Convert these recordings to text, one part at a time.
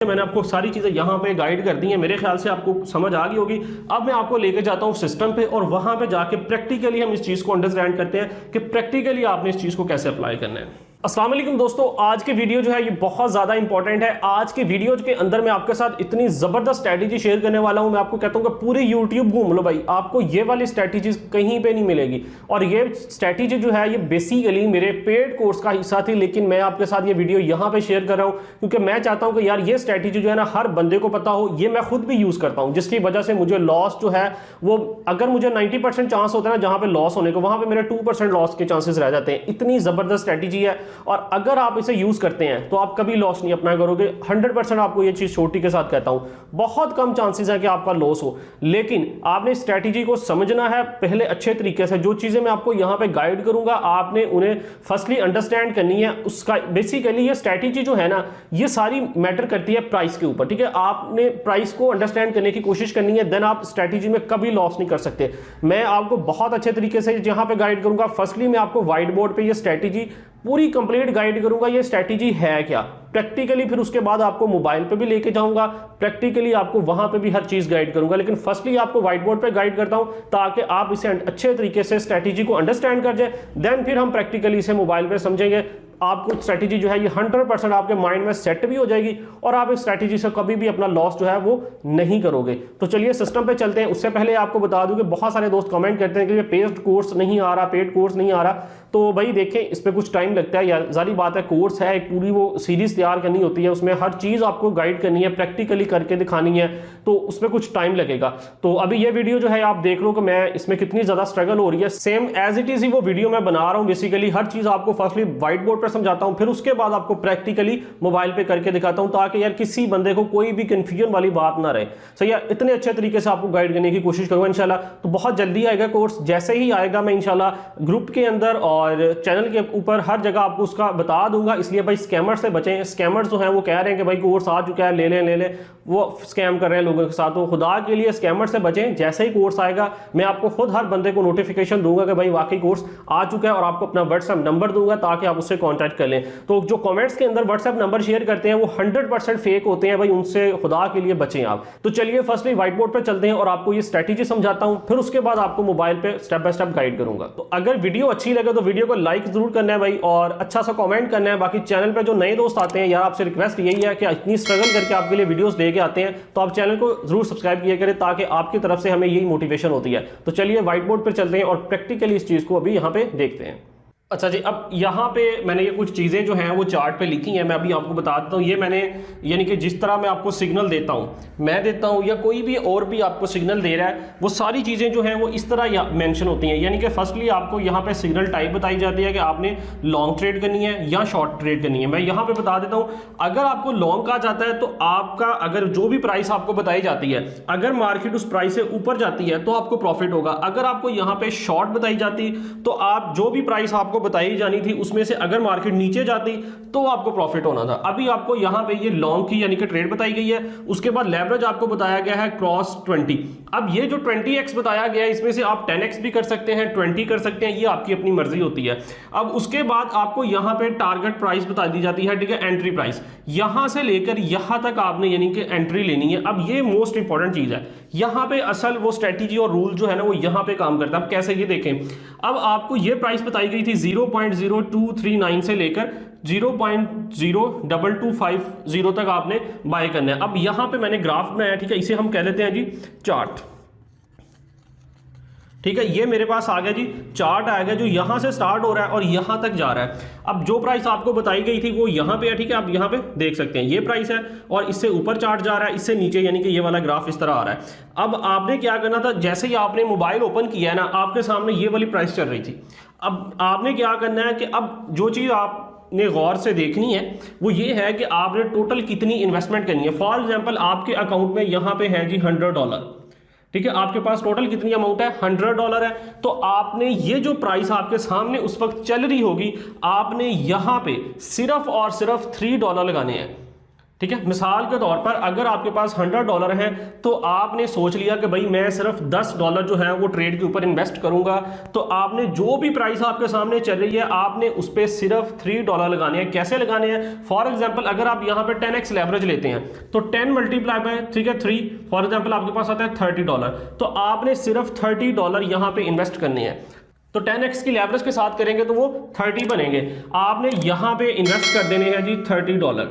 मैंने आपको सारी चीज़ें यहाँ पे गाइड कर दी हैं, मेरे ख्याल से आपको समझ आ गई होगी। अब मैं आपको लेके जाता हूँ सिस्टम पे और वहाँ पे जाके प्रैक्टिकली हम इस चीज़ को अंडरस्टैंड करते हैं कि प्रैक्टिकली आपने इस चीज़ को कैसे अप्लाई करना है। अस्सलाम वालेकुम दोस्तों, आज के वीडियो जो है ये बहुत ज़्यादा इंपॉर्टेंट है। आज के वीडियो के अंदर मैं आपके साथ इतनी ज़बरदस्त स्ट्रैटेजी शेयर करने वाला हूँ, मैं आपको कहता हूँ कि पूरे यूट्यूब घूम लो भाई, आपको ये वाली स्ट्रैटेजी कहीं पे नहीं मिलेगी। और ये स्ट्रैटेजी जो है ये बेसिकली मेरे पेड कोर्स का हिस्सा थी, लेकिन मैं आपके साथ ये वीडियो यहाँ पे शेयर कर रहा हूँ क्योंकि मैं चाहता हूँ कि यार ये स्ट्रैटेजी जो है ना हर बंदे को पता हो। ये मैं खुद भी यूज़ करता हूँ, जिसकी वजह से मुझे लॉस जो है वो, अगर मुझे 90% चांस होता है ना जहाँ पे लॉस होने को, वहाँ पे मेरे 2% लॉस के चांसेस रह जाते हैं। इतनी ज़बरदस्त स्ट्रैटेजी है और अगर आप इसे यूज करते हैं तो आप कभी लॉस नहीं अपना करोगे। 100% आपको ये चीज छोटी के साथ कहता हूं, बहुत कम चांसेस है कि आपका लॉस हो, लेकिन आपने स्ट्रैटेजी को समझना है पहले अच्छे तरीके से। जो चीजें मैं आपको यहां पे गाइड करूंगा आपने उन्हें फर्स्टली अंडरस्टैंड करनी है। उसका बेसिकली ये स्ट्रैटेजी जो है ना ये सारी मैटर करती है प्राइस के ऊपर, ठीक है। आपने प्राइस को अंडरस्टैंड करने की कोशिश करनी है, देन आप स्ट्रैटेजी में कभी लॉस नहीं कर सकते। मैं आपको बहुत अच्छे तरीके से यहां पे गाइड करूंगा। फर्स्टली मैं आपको व्हाइट बोर्ड पे ये स्ट्रैटेजी पूरी कंप्लीट गाइड करूंगा, ये स्ट्रैटेजी है क्या प्रैक्टिकली। फिर उसके बाद आपको मोबाइल पे भी लेके जाऊंगा, प्रैक्टिकली आपको वहां पे भी हर चीज गाइड करूंगा। लेकिन फर्स्टली आपको व्हाइट बोर्ड पे गाइड करता हूं ताकि आप इसे अच्छे तरीके से स्ट्रैटेजी को अंडरस्टैंड कर जाए, देन फिर हम प्रैक्टिकली इसे मोबाइल पे समझेंगे। आपको स्ट्रैटेजी जो है ये 100% आपके माइंड में सेट भी हो जाएगी और आप इस स्ट्रैटेजी से कभी भी अपना लॉस जो है वो नहीं करोगे। तो चलिए सिस्टम पे चलते हैं। उससे पहले आपको बता दूं कि बहुत सारे दोस्त कमेंट करते हैं कि ये पेड कोर्स नहीं आ रहा, पेड कोर्स नहीं आ रहा। तो भाई देखें, इस पर कुछ टाइम लगता है यार, जारी बात है। कोर्स है, एक पूरी वो सीरीज तैयार करनी होती है, उसमें हर चीज आपको गाइड करनी है, प्रैक्टिकली करके दिखानी है, तो उसमें कुछ टाइम लगेगा। तो अभी ये वीडियो जो है आप देख लो कि मैं इसमें कितनी ज्यादा स्ट्रगल हो रही है। सेम एज इट इज ही वो वीडियो मैं बना रहा हूँ। बेसिकली हर चीज आपको फर्स्टली व्हाइट बोर्ड पर समझाता हूँ, फिर उसके बाद आपको प्रैक्टिकली मोबाइल पे करके दिखाता हूं ताकि यार किसी बंदे को कोई भी कंफ्यूजन वाली बात ना रहे। सही है, इतने अच्छे तरीके से आपको गाइड करने की कोशिश करूंगा इंशाल्लाह। तो बहुत जल्दी आएगा कोर्स, जैसे ही आएगा मैं इंशाल्लाह ग्रुप के अंदर और चैनल के ऊपर हर जगह आपको उसका बता दूंगा। इसलिए भाई स्कैमर से बचें। स्कैमर्स जो हैं वो कह रहे हैं कि भाई कोर्स आ चुका है, ले लें, वो स्कैम कर रहे हैं लोगों के साथ। तो खुदा के लिए स्कैमर से बचें। जैसे ही कोर्स आएगा मैं आपको खुद हर बंदे को नोटिफिकेशन दूंगा कि भाई वाकई कोर्स आ चुका है और आपको अपना व्हाट्सएप नंबर दूंगा ताकि आप उससे कॉन्टैक्ट कर लें। तो जो कमेंट्स के अंदर व्हाट्सएप नंबर शेयर करते हैं वो 100% फेक होते हैं भाई, उनसे खुदा के लिए बचें आप। तो चलिए फर्स्टली व्हाइट बोर्ड पे चलते हैं और आपको ये स्ट्रैटेजी समझाता हूं, फिर उसके बाद आपको मोबाइल पे स्टेप बाय स्टेप गाइड करूंगा। तो अगर वीडियो अच्छी लगे तो वीडियो को लाइक जरूर करना है भाई और अच्छा सा कमेंट करना है। बाकी चैनल पे जो नए दोस्त आते हैं यार, आपसे रिक्वेस्ट यही है कि इतनी स्ट्रगल करके आपके लिए वीडियोस लेके आते हैं तो आप चैनल को जरूर सब्सक्राइब किया करें ताकि आपकी तरफ से हमें यही मोटिवेशन होती है। तो चलिए व्हाइट बोर्ड पर चलते हैं और प्रैक्टिकली इस चीज को अभी यहाँ पे देखते हैं। अच्छा जी, अब यहाँ पे मैंने ये कुछ चीज़ें जो हैं वो चार्ट पे लिखी हैं, मैं अभी आपको बता देता हूँ। ये मैंने यानी कि जिस तरह मैं आपको सिग्नल देता हूँ, मैं देता हूँ या कोई भी और भी आपको सिग्नल दे रहा है, वो सारी चीज़ें जो हैं वो इस तरह मेंशन होती हैं। यानी कि फर्स्टली आपको यहाँ पे सिग्नल टाइप बताई जाती है कि आपने लॉन्ग ट्रेड करनी है या शॉर्ट ट्रेड करनी है। मैं यहाँ पे बता देता हूँ, अगर आपको लॉन्ग कहा जाता है तो आपका अगर जो भी प्राइस आपको बताई जाती है, अगर मार्केट उस प्राइस से ऊपर जाती है तो आपको प्रॉफिट होगा। अगर आपको यहाँ पे शॉर्ट बताई जाती तो आप जो भी प्राइस आपको बताई जानी थी उसमें से अगर मार्केट नीचे जाती तो आपको प्रॉफिट होना था। अभी आपको यहां पे ये लॉन्ग की यानी कि ट्रेड बताई गई है। उसके बाद लेवरेज आपको बताया गया है क्रॉस 20। अब ये जो 20x बताया गया है इसमें से आप 10x भी कर सकते हैं, 20 कर सकते हैं, ये आपकी अपनी मर्जी होती है। अब उसके बाद आपको यहां पे टारगेट प्राइस बता दी जाती है, ठीक है, एंट्री प्राइस। यहां से लेकर यहां तक आपने यानी कि एंट्री लेनी है। अब ये मोस्ट इंपॉर्टेंट चीज है, यहां पे असल वो स्ट्रेटेजी और रूल जो है ना वो यहां पे काम करता है। अब कैसे, ये देखें, अब आपको ये प्राइस बताई गई थी 0.0239 से लेकर 0.02250 तक आपने बाय करना है। अब यहां पे मैंने ग्राफ बनाया, ठीक है, इसे हम कह लेते हैं जी चार्ट। ठीक है, ये मेरे पास आ गया जी, चार्ट आ गया जो यहां से स्टार्ट हो रहा है और यहां तक जा रहा है। अब जो प्राइस आपको बताई गई थी वो यहां पे है, ठीक है, आप यहां पे देख सकते हैं ये प्राइस है और इससे ऊपर चार्ट जा रहा है, इससे नीचे, यानी कि ये वाला ग्राफ इस तरह आ रहा है। अब आपने क्या करना था, जैसे ही आपने मोबाइल ओपन किया है ना, आपके सामने ये वाली प्राइस चल रही थी। अब आपने क्या करना है कि अब जो चीज आपने गौर से देखनी है वो ये है कि आपने टोटल कितनी इन्वेस्टमेंट करनी है। फॉर एग्जाम्पल आपके अकाउंट में यहां पे है जी $100, ठीक है, आपके पास टोटल कितनी अमाउंट है, $100 है। तो आपने ये जो प्राइस आपके सामने उस वक्त चल रही होगी, आपने यहां पे सिर्फ और सिर्फ $3 लगाने हैं। ठीक है, मिसाल के तौर पर अगर आपके पास $100 है तो आपने सोच लिया कि भाई मैं सिर्फ $10 जो है वो ट्रेड के ऊपर इन्वेस्ट करूंगा, तो आपने जो भी प्राइस आपके सामने चल रही है आपने उस पर सिर्फ $3 लगाने हैं। कैसे लगाने हैं? फॉर एग्जांपल अगर आप यहाँ पे 10x लेवरेज लेते हैं तो 10 मल्टीप्लाई बाय 3 फॉर एग्जांपल आपके पास आता है $30, तो आपने सिर्फ $30 यहाँ पे इन्वेस्ट करने हैं। तो 10x की लेवरेज के साथ करेंगे तो वो 30 बनेंगे, आपने यहाँ पे इन्वेस्ट कर देने हैं जी $30।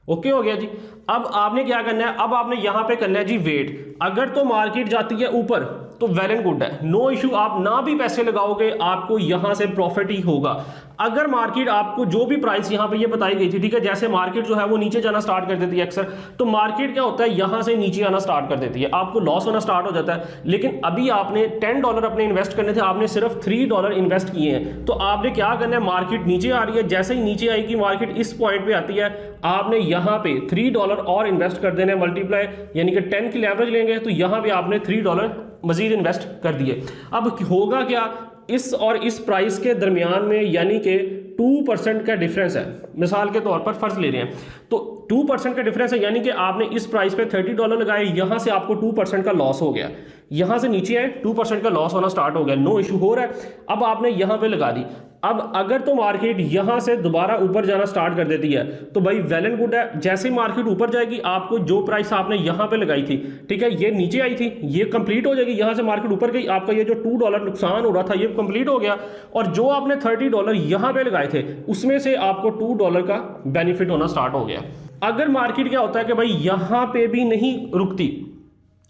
ओके हो गया जी। अब आपने क्या करना है, अब आपने यहां पे करना है जी वेट। अगर तो मार्केट जाती है ऊपर तो वेल एंड गुड है, नो इशू, आप ना भी पैसे लगाओगे आपको यहां से प्रॉफिट ही होगा। अगर मार्केट आपको जो भी प्राइस यहां पे ये बताई गई थी, ठीक है, जैसे मार्केट जो है वो नीचे जाना स्टार्ट कर देती है अक्सर, तो मार्केट क्या होता है यहां से नीचे आना स्टार्ट कर देती है, आपको लॉस होना स्टार्ट हो जाता है। लेकिन अभी आपने $10 अपने इन्वेस्ट करने थे, आपने सिर्फ $3 इन्वेस्ट किए हैं, तो आपने क्या करना है, मार्केट नीचे आ रही है, जैसे ही नीचे आएगी मार्केट इस पॉइंट पे आती है, आपने यहां पे $3 और इन्वेस्ट कर देना है मल्टीप्लाई, यानी कि 10 की लेवरेज लेंगे तो यहां पे आपने $3 मजीद इन्वेस्ट कर दिए। अब होगा क्या, इस और इस प्राइस के दरमियान में यानी कि 2% का डिफरेंस है, मिसाल के तौर पर फर्ज ले रहे हैं, तो 2% का डिफरेंस है, यानी कि आपने इस प्राइस पे $30 लगाए, यहां से आपको 2% का लॉस हो गया, यहां से नीचे आए 2% का लॉस होना स्टार्ट हो गया, नो इशू हो रहा है। अब आपने यहां पे लगा दी, अब अगर तो मार्केट यहां से दोबारा ऊपर जाना स्टार्ट कर देती है तो भाई वेल एंड गुड है, जैसे ही मार्केट ऊपर जाएगी आपको जो प्राइस आपने यहां पे लगाई थी, ठीक है, ये नीचे आई थी, ये कंप्लीट हो जाएगी, यहां से मार्केट ऊपर गई, आपका ये जो $2 नुकसान हो रहा था ये कंप्लीट हो गया, और जो आपने $30 यहां पे लगाए थे उसमें से आपको $2 का बेनिफिट होना स्टार्ट हो गया। अगर मार्केट क्या होता है कि भाई यहां पे भी नहीं रुकती,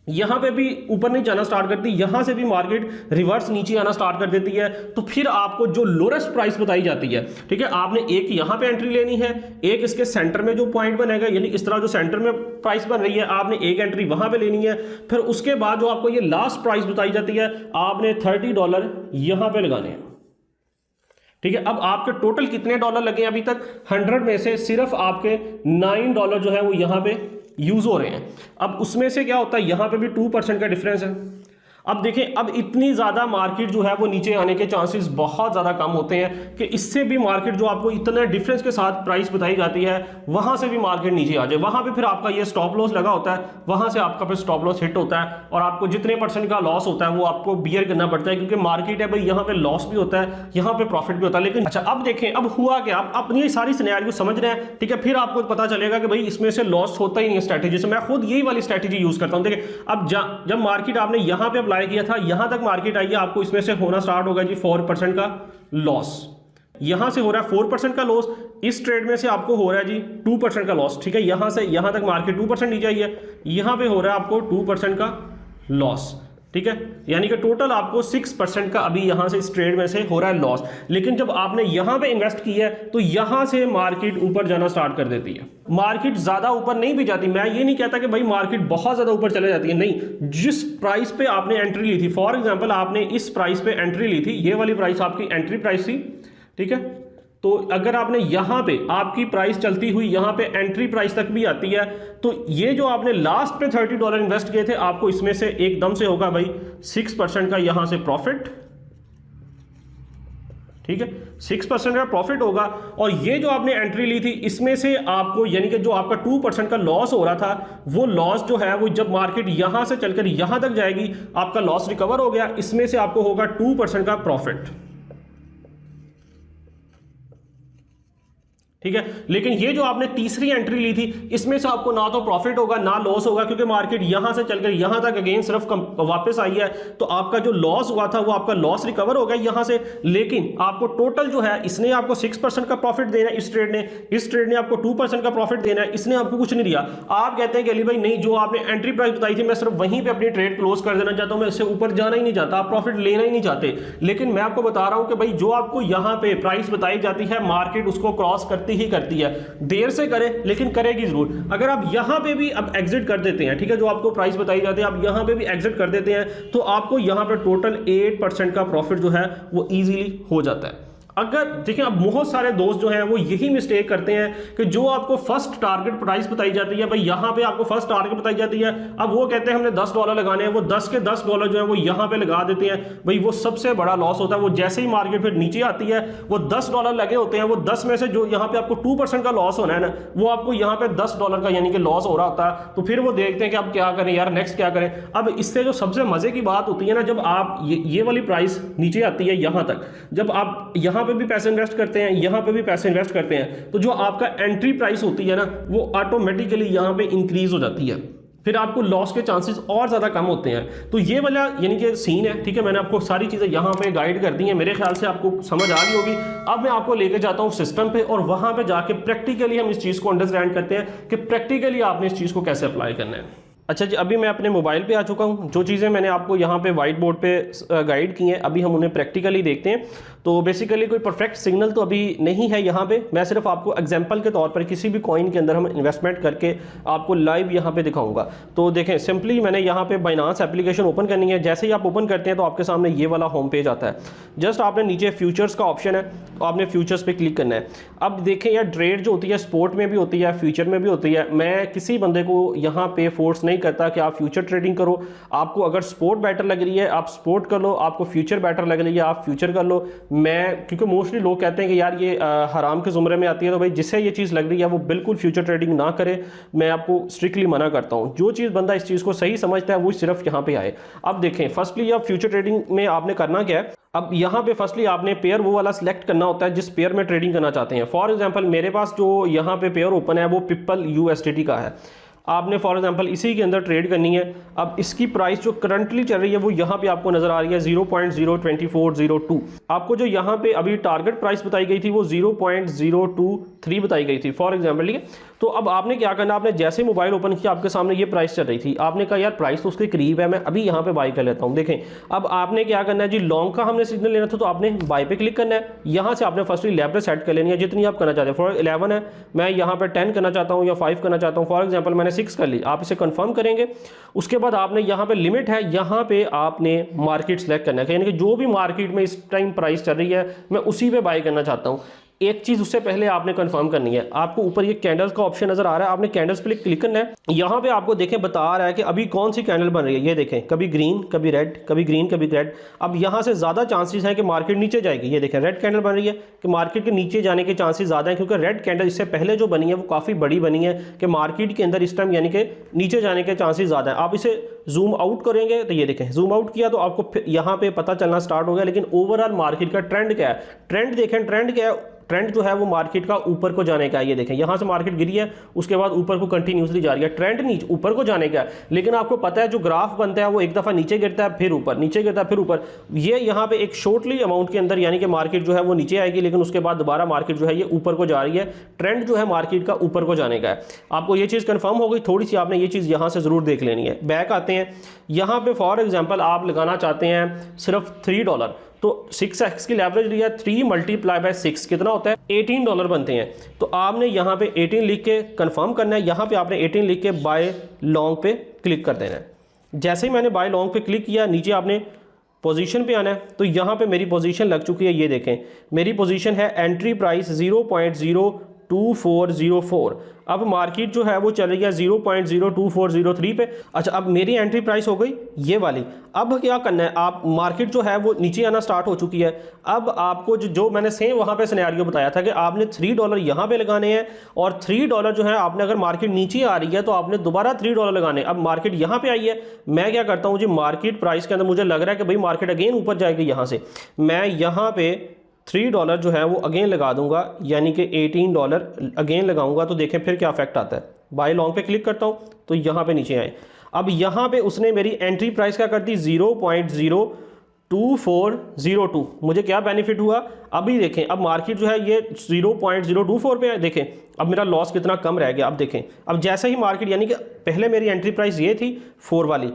यहां पे भी ऊपर नहीं जाना स्टार्ट करती, यहां से भी मार्केट रिवर्स नीचे आना स्टार्ट कर देती है, तो फिर आपको जो लोएस्ट प्राइस बताई जाती है, ठीक है, आपने एक यहां पे एंट्री लेनी है, एक इसके सेंटर में जो पॉइंट बनेगा, यानी इस तरह जो सेंटर में प्राइस बन रही है आपने एक एंट्री वहां पे लेनी है, फिर उसके बाद जो आपको ये लास्ट प्राइस बताई जाती है आपने $30 यहां पे लगाने हैं। ठीक है, अब आपके टोटल कितने डॉलर लगे अभी तक? 100 में से सिर्फ आपके $9 जो है वो यहां पे यूज हो रहे हैं। अब उसमें से क्या होता है, यहां पे भी 2% का डिफरेंस है। अब देखें, अब इतनी ज्यादा मार्केट जो है वो नीचे आने के चांसेस बहुत ज्यादा कम होते हैं कि इससे भी मार्केट जो आपको इतना डिफरेंस के साथ प्राइस बताई जाती है वहां से भी मार्केट नीचे आ जाए, वहां पे फिर आपका ये स्टॉप लॉस लगा होता है, वहां से आपका फिर स्टॉप लॉस हिट होता है और आपको जितने % का लॉस होता है वो आपको बियर करना पड़ता है, क्योंकि मार्केट है भाई, यहाँ पे लॉस भी होता है, यहाँ पे प्रॉफिट भी होता है। लेकिन अच्छा, अब देखें अब हुआ क्या, आप अपनी सारी सिनेरियो समझ रहे हैं, ठीक है, फिर आपको पता चलेगा कि भाई इसमें से लॉस होता ही नहीं है स्ट्रैटेजी से। मैं खुद यही वाली स्ट्रैटेजी यूज करता हूँ। देखिए, अब जब मार्केट आपने यहाँ पे अप्लाई किया था, यहाँ मार्केट आई है, आपको इसमें से होना स्टार्ट होगा जी 4% का लॉस, यहां से हो रहा है 4% का लॉस, इस ट्रेड में से आपको हो रहा है जी 2% का लॉस। ठीक है, यहां से यहां तक मार्केट 2% नीचे आई है, यहां पे हो रहा है आपको 2% का लॉस। ठीक है, यानी कि टोटल आपको 6% का अभी यहां से इस ट्रेड में से हो रहा है लॉस। लेकिन जब आपने यहां पे इन्वेस्ट किया है तो यहां से मार्केट ऊपर जाना स्टार्ट कर देती है। मार्केट ज्यादा ऊपर नहीं भी जाती, मैं ये नहीं कहता कि भाई मार्केट बहुत ज्यादा ऊपर चले जाती है, नहीं, जिस प्राइस पे आपने एंट्री ली थी, फॉर एग्जांपल आपने इस प्राइस पे एंट्री ली थी, ये वाली प्राइस आपकी एंट्री प्राइस थी, ठीक है, तो अगर आपने यहां पे आपकी प्राइस चलती हुई यहां पे एंट्री प्राइस तक भी आती है, तो ये जो आपने लास्ट पे $30 इन्वेस्ट किए थे, आपको इसमें से एकदम से होगा भाई 6% का यहां से प्रॉफिट। ठीक है, 6% का प्रॉफिट होगा, और ये जो आपने एंट्री ली थी इसमें से आपको, यानी कि जो आपका 2% का लॉस हो रहा था, वो लॉस जो है वो जब मार्केट यहां से चलकर यहां तक जाएगी आपका लॉस रिकवर हो गया, इसमें से आपको होगा 2% का प्रॉफिट। ठीक है, लेकिन ये जो आपने तीसरी एंट्री ली थी इसमें से आपको ना तो प्रॉफिट होगा ना लॉस होगा, क्योंकि मार्केट यहां से चलकर यहां तक अगेन सिर्फ वापस आई है, तो आपका जो लॉस हुआ था वो आपका लॉस रिकवर हो गया यहां से। लेकिन आपको टोटल जो है, इसने आपको 6% का प्रॉफिट देना है, इस ट्रेड ने आपको 2% का प्रॉफिट देना है, इसने आपको कुछ नहीं दिया। आप कहते हैं कि अली भाई नहीं, जो आपने एंट्री प्राइस बताई थी मैं सिर्फ वहीं पर अपनी ट्रेड क्लोज कर देना चाहता हूं, मैं इससे ऊपर जाना ही नहीं चाहता, आप प्रॉफिट लेना ही नहीं चाहते। लेकिन मैं आपको बता रहा हूं कि भाई जो आपको यहां पे प्राइस बताई जाती है मार्केट उसको क्रॉस करती ही करती है, देर से करे लेकिन करेगी जरूर। अगर आप यहां पे भी अब एग्जिट कर देते हैं, ठीक है, जो आपको प्राइस बताई जाती है आप यहां पे भी एग्जिट कर देते हैं, तो आपको यहां पे टोटल 8% का प्रॉफिट जो है वो इजीली हो जाता है। अगर देखिए, अब बहुत सारे दोस्त जो हैं वो यही मिस्टेक करते हैं कि जो आपको फर्स्ट टारगेट प्राइस बताई जाती है, भाई यहाँ पे आपको फर्स्ट टारगेट बताई जाती है, अब वो कहते हैं हमने $10 लगाने हैं, वो 10 के $10 जो है वो यहाँ पे लगा देते हैं। भाई वो सबसे बड़ा लॉस होता है। वो जैसे ही मार्केट फिर नीचे आती है, वो $10 लगे होते हैं, वो 10 में से जो यहाँ पे आपको 2% का लॉस होना है ना, वो आपको यहाँ पे $10 का यानी कि लॉस हो रहा होता है। तो फिर वो देखते हैं कि अब क्या करें यार, नेक्स्ट क्या करें। अब इससे जो सबसे मजे की बात होती है ना, जब आप ये वाली प्राइस नीचे आती है यहाँ तक, जब आप यहाँ पे भी पैसे इन्वेस्ट करते हैं, यहाँ पे भी पैसे इन्वेस्ट करते हैं, तो जो आपका एंट्री प्राइस होती है ना, वो ऑटोमेटिकली यहाँ पे इंक्रीज हो जाती है। फिर आपको लॉस के चांसेस और ज़्यादा कम होते हैं। तो ये वाला यानी कि सीन है, ठीक है। मैंने आपको सारी चीज़ें यहाँ पे गाइड कर दी हैं, मेरे ख्याल से आपको समझ आ गई होगी। अब मैं आपको लेके जाता हूँ सिस्टम पे, और वहाँ पे जाके प्रैक्टिकली हम इस चीज़ को अंडरस्टैंड करते हैं कि प्रैक्टिकली आपने इस चीज़ को कैसे अप्लाई करना है। अच्छा जी, अभी मैं अपने मोबाइल पे आ चुका हूँ। जो चीज़ें मैंने आपको यहाँ पे वाइट बोर्ड पे गाइड की हैं, अभी हम उन्हें प्रैक्टिकली देखते हैं। तो बेसिकली कोई परफेक्ट सिग्नल तो अभी नहीं है यहाँ पे, मैं सिर्फ आपको एग्जांपल के तौर पर किसी भी कॉइन के अंदर हम इन्वेस्टमेंट करके आपको लाइव यहाँ पे दिखाऊंगा। तो देखें, सिंपली मैंने यहाँ पे बाइनांस एप्लीकेशन ओपन करनी है। जैसे ही आप ओपन करते हैं तो आपके सामने ये वाला होम पेज आता है। जस्ट आपने नीचे फ्यूचर्स का ऑप्शन है, तो आपने फ्यूचर्स पे क्लिक करना है। अब देखें यार, ट्रेड जो होती है स्पोर्ट में भी होती है, फ्यूचर में भी होती है। मैं किसी बंदे को यहाँ पे फोर्स नहीं करता कि आप फ्यूचर ट्रेडिंग करो। आपको अगर स्पोर्ट बेटर लग रही है आप स्पोर्ट कर लो, आपको फ्यूचर बेटर लग रही है आप फ्यूचर कर लो। मैं क्योंकि मोस्टली लोग कहते हैं कि यार ये हराम के जुमरे में आती है, तो भाई जिससे ये चीज़ लग रही है वो बिल्कुल फ्यूचर ट्रेडिंग ना करे। मैं आपको स्ट्रिक्टली मना करता हूँ। जो चीज़ बंदा इस चीज़ को सही समझता है वो सिर्फ यहाँ पे आए। अब देखें, फर्स्टली अब फ्यूचर ट्रेडिंग में आपने करना क्या है। अब यहाँ पे फर्स्टली आपने पेयर वो वाला सिलेक्ट करना होता है जिस पेयर में ट्रेडिंग करना चाहते हैं। फॉर एग्जांपल मेरे पास जो यहाँ पे पेयर ओपन है वो पिपल USDT का है। आपने फॉर एग्जांपल इसी के अंदर ट्रेड करनी है। अब इसकी प्राइस जो करंटली चल रही है वो यहाँ पे आपको नजर आ रही है 0.02402। आपको जो यहाँ पे अभी टारगेट प्राइस बताई गई थी वो 0.023 बताई गई थी फॉर एग्जांपल, ठीक है। तो अब आपने क्या करना, आपने जैसे मोबाइल ओपन किया आपके सामने ये प्राइस चल रही थी, आपने कहा यार प्राइस तो उसके करीब है, मैं अभी यहाँ पे बाय कर लेता हूँ। देखें, अब आपने क्या करना है जी, लॉन्ग का हमने सिग्नल लेना था तो आपने बाय पे क्लिक करना है। यहाँ से आपने फर्स्टली लेवल सेट कर लेनी है जितनी आप करना चाहते हैं। फॉर 11 है, मैं यहाँ पे 10 करना चाहता हूँ या 5 करना चाहता हूँ। फॉर एग्जाम्पल मैंने 6 कर ली, आप इसे कंफर्म करेंगे। उसके बाद आपने यहाँ पे लिमिट है, यहाँ पे आपने मार्केट सेलेक्ट करना है, यानी कि जो भी मार्केट में इस टाइम प्राइस चल रही है मैं उसी पे बाय करना चाहता हूँ। एक चीज उससे पहले आपने कंफर्म करनी है। आपको ऊपर ये कैंडल्स का ऑप्शन नजर आ रहा है, आपने कैंडल्स पे क्लिक करना है। यहाँ पे आपको देखें बता रहा है कि अभी कौन सी कैंडल बन रही है। ये देखें, कभी ग्रीन कभी रेड, कभी ग्रीन कभी रेड। अब यहाँ से ज्यादा चांसेस हैं कि मार्केट नीचे जाएगी। ये देखें रेड कैंडल बन रही है कि मार्केट के नीचे जाने के चांसेस ज्यादा हैं, क्योंकि रेड कैंडल इससे पहले जो बनी है वो काफी बड़ी बनी है कि मार्केट के अंदर इस टाइम यानी कि नीचे जाने के चांसेस ज्यादा है। आप इसे जूम आउट करेंगे तो ये देखें, जूम आउट किया तो आपको यहाँ पे पता चलना स्टार्ट हो गया। लेकिन ओवरऑल मार्केट का ट्रेंड क्या है, ट्रेंड देखें, ट्रेंड क्या है, ट्रेंड जो है वो मार्केट का ऊपर को जाने का है। ये देखें, यहाँ से मार्केट गिरी है, उसके बाद ऊपर को कंटिन्यूसली जा रही है। ट्रेंड नीचे ऊपर को जाने का है, लेकिन आपको पता है जो ग्राफ बनता है वो एक दफा नीचे गिरता है फिर ऊपर, नीचे गिरता है फिर ऊपर। ये यहाँ पे एक शॉर्टली अमाउंट के अंदर यानी कि मार्केट जो है वो नीचे आएगी, लेकिन उसके बाद दोबारा मार्केट जो है ये ऊपर को जा रही है। ट्रेंड जो है मार्केट का ऊपर को जाने का है। आपको ये चीज़ कंफर्म हो गई, थोड़ी सी आपने ये चीज़ यहाँ से जरूर देख लेनी है। बैक आते हैं, यहाँ पे फॉर एग्जाम्पल आप लगाना चाहते हैं सिर्फ $3, तो 6x की लेवरेज लिया, 3 × 6 कितना होता है, $18 बनते हैं। तो आपने यहाँ पे 18 लिख के कंफर्म करना है। यहाँ पे आपने 18 लिख के बाय लॉन्ग पे क्लिक कर देना है। जैसे ही मैंने बाय लॉन्ग पे क्लिक किया, नीचे आपने पोजीशन पे आना है। तो यहाँ पे मेरी पोजीशन लग चुकी है। ये देखें, मेरी पोजीशन है एंट्री प्राइस 0.02404। अब मार्केट जो है वो चल रही है 0.02403 पे। अच्छा, अब मेरी एंट्री प्राइस हो गई ये वाली। अब क्या करना है, आप मार्केट जो है वो नीचे आना स्टार्ट हो चुकी है। अब आपको जो मैंने सेम वहाँ पे सिनेरियो बताया था कि आपने $3 यहाँ पे लगाने हैं, और $3 जो है आपने अगर मार्केट नीचे आ रही है तो आपने दोबारा $3 लगाने। अब मार्केट यहाँ पे आई है, मैं क्या करता हूँ जी, मार्केट प्राइस के अंदर मुझे लग रहा है कि भाई मार्केट अगेन ऊपर जाएगी। यहाँ से मैं यहाँ पे $3 जो है वो अगेन लगा दूंगा, यानी कि $18 अगेन लगाऊंगा। तो देखें फिर क्या इफेक्ट आता है। बाय लॉन्ग पे क्लिक करता हूँ तो यहाँ पे नीचे आए। अब यहाँ पे उसने मेरी एंट्री प्राइस क्या कर दी, 0.02402। मुझे क्या बेनिफिट हुआ, अभी देखें, अब मार्केट जो है ये 0.024 पे है। देखें अब मेरा लॉस कितना कम रह गया। अब देखें, अब जैसे ही मार्केट यानी कि पहले मेरी एंट्री प्राइस ये थी 4 वाली,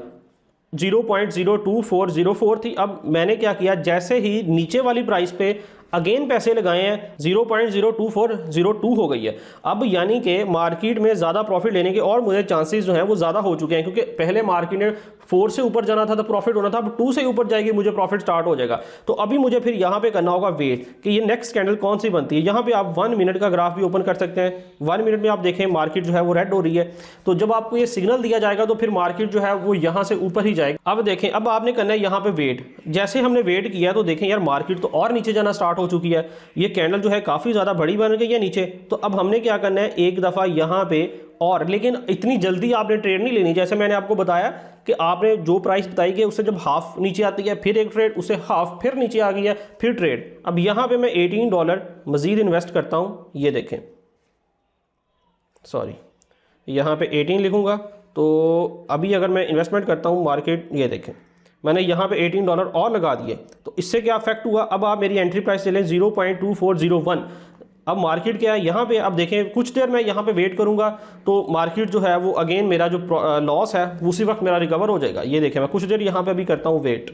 0.02404 थी। अब मैंने क्या किया, जैसे ही नीचे वाली प्राइस पे अगेन पैसे लगाए हैं 0.02402 हो गई है। अब यानी कि मार्केट में ज़्यादा प्रॉफिट लेने के और मुझे चांसेस जो हैं वो ज़्यादा हो चुके हैं, क्योंकि पहले मार्केट ने 4 से ऊपर जाना था तो प्रॉफिट होना था, अब 2 से ऊपर जाएगी मुझे प्रॉफिट स्टार्ट हो जाएगा। तो अभी मुझे फिर यहाँ पे करना होगा वेट कि ये नेक्स्ट कैंडल कौन सी बनती है। यहाँ पे आप 1 मिनट का ग्राफ भी ओपन कर सकते हैं। 1 मिनट में आप देखें मार्केट जो है वो रेड हो रही है, तो जब आपको ये सिग्नल दिया जाएगा तो फिर मार्केट जो है वो यहाँ से ऊपर ही जाएगा। अब देखें, अब आपने करना है यहाँ पे वेट। जैसे हमने वेट किया तो देखें यार मार्केट तो और नीचे जाना स्टार्ट हो चुकी है, ये कैंडल जो है काफ़ी ज़्यादा बड़ी बन गई है नीचे। तो अब हमने क्या करना है, एक दफ़ा यहाँ पे और, लेकिन इतनी जल्दी आपने ट्रेड नहीं लेनी। जैसे मैंने आपको बताया कि आपने जो प्राइस बताई कि उससे जब हाफ नीचे आती है फिर एक ट्रेड, उससे हाफ फिर नीचे आ गई है फिर ट्रेड। अब यहाँ पे मैं $18 मज़ीद इन्वेस्ट करता हूँ। ये देखें, सॉरी यहाँ पे 18 लिखूँगा तो अभी अगर मैं इन्वेस्टमेंट करता हूँ मार्केट, ये देखें मैंने यहाँ पे $18 और लगा दिए, तो इससे क्या इफेक्ट हुआ। अब आप मेरी एंट्री प्राइस ले लें 0.2401। अब मार्केट क्या है यहाँ पे, अब देखें कुछ देर मैं यहाँ पे वेट करूँगा तो मार्केट जो है वो अगेन मेरा जो लॉस है उसी वक्त मेरा रिकवर हो जाएगा। ये देखें मैं कुछ देर यहाँ पे अभी करता हूँ वेट।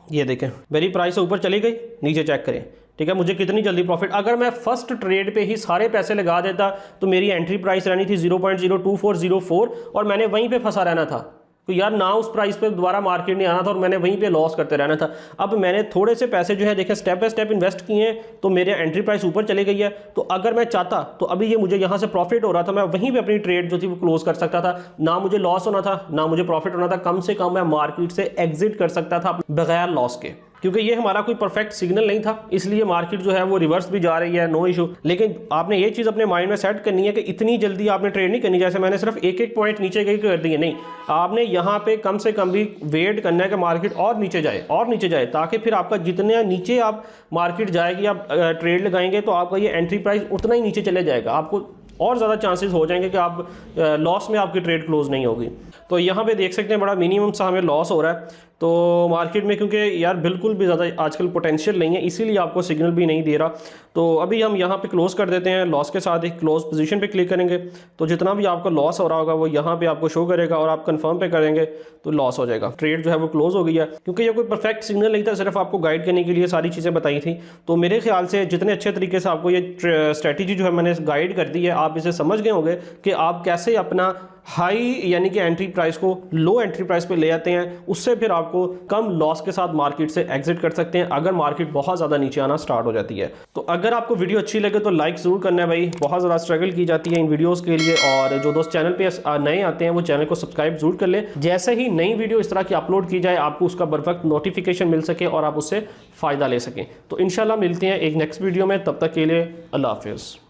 ये देखें मेरी प्राइस ऊपर चली गई, नीचे चेक करें, ठीक है, मुझे कितनी जल्दी प्रॉफिट। अगर मैं फर्स्ट ट्रेड पे ही सारे पैसे लगा देता तो मेरी एंट्री प्राइस रहनी थी 0.02404 और मैंने वहीं पे फंसा रहना था। तो यार ना उस प्राइस पे दोबारा मार्केट नहीं आना था और मैंने वहीं पे लॉस करते रहना था। अब मैंने थोड़े से पैसे जो है देखें स्टेप बाय स्टेप इन्वेस्ट किए हैं तो मेरे एंट्री प्राइस ऊपर चली गई है। तो अगर मैं चाहता तो अभी ये मुझे यहाँ से प्रॉफिट हो रहा था, मैं वहीं पे अपनी ट्रेड जो थी वो क्लोज कर सकता था, ना मुझे लॉस होना था ना मुझे प्रॉफिट होना था। कम से कम मैं मार्केट से एग्जिट कर सकता था बगैर लॉस के, क्योंकि ये हमारा कोई परफेक्ट सिग्नल नहीं था, इसलिए मार्केट जो है वो रिवर्स भी जा रही है, नो इशू। लेकिन आपने ये चीज़ अपने माइंड में सेट करनी है कि इतनी जल्दी आपने ट्रेड नहीं करनी। जैसे मैंने सिर्फ एक एक पॉइंट नीचे गई कर दी है, नहीं, आपने यहाँ पे कम से कम भी वेट करना है कि मार्केट और नीचे जाए और नीचे जाए, ताकि फिर आपका जितने नीचे आप मार्केट जाएगी आप ट्रेड लगाएंगे तो आपका ये एंट्री प्राइस उतना ही नीचे चले जाएगा, आपको और ज़्यादा चांसेस हो जाएंगे कि आप लॉस में आपकी ट्रेड क्लोज नहीं होगी। तो यहाँ पे देख सकते हैं बड़ा मिनिमम सा हमें लॉस हो रहा है तो मार्केट में, क्योंकि यार बिल्कुल भी ज़्यादा आजकल पोटेंशियल नहीं है, इसीलिए आपको सिग्नल भी नहीं दे रहा। तो अभी हम यहाँ पे क्लोज कर देते हैं, लॉस के साथ एक क्लोज पोजीशन पे क्लिक करेंगे तो जितना भी आपका लॉस हो रहा होगा वो यहाँ पे आपको शो करेगा और आप कंफर्म पे करेंगे तो लॉस हो जाएगा। ट्रेड जो है वो क्लोज हो गई है, क्योंकि ये कोई परफेक्ट सिग्नल नहीं था, सिर्फ आपको गाइड करने के लिए सारी चीज़ें बताई थी। तो मेरे ख्याल से जितने अच्छे तरीके से आपको ये स्ट्रैटेजी जो है मैंने गाइड कर दी है, आप इसे समझ गए होंगे कि आप कैसे अपना हाई यानी कि एंट्री प्राइस को लो एंट्री प्राइस पे ले आते हैं, उससे फिर आपको कम लॉस के साथ मार्केट से एग्जिट कर सकते हैं अगर मार्केट बहुत ज़्यादा नीचे आना स्टार्ट हो जाती है। तो अगर आपको वीडियो अच्छी लगे तो लाइक ज़रूर करना है भाई, बहुत ज़्यादा स्ट्रगल की जाती है इन वीडियोज़ के लिए। और जो दोस्त चैनल पे नए आते हैं वो चैनल को सब्सक्राइब जरूर कर लें, जैसे ही नई वीडियो इस तरह की अपलोड की जाए आपको उसका परफेक्ट नोटिफिकेशन मिल सके और आप उससे फ़ायदा ले सकें। तो इंशाल्लाह मिलते हैं एक नेक्स्ट वीडियो में, तब तक के लिए अल्लाह हाफिज़।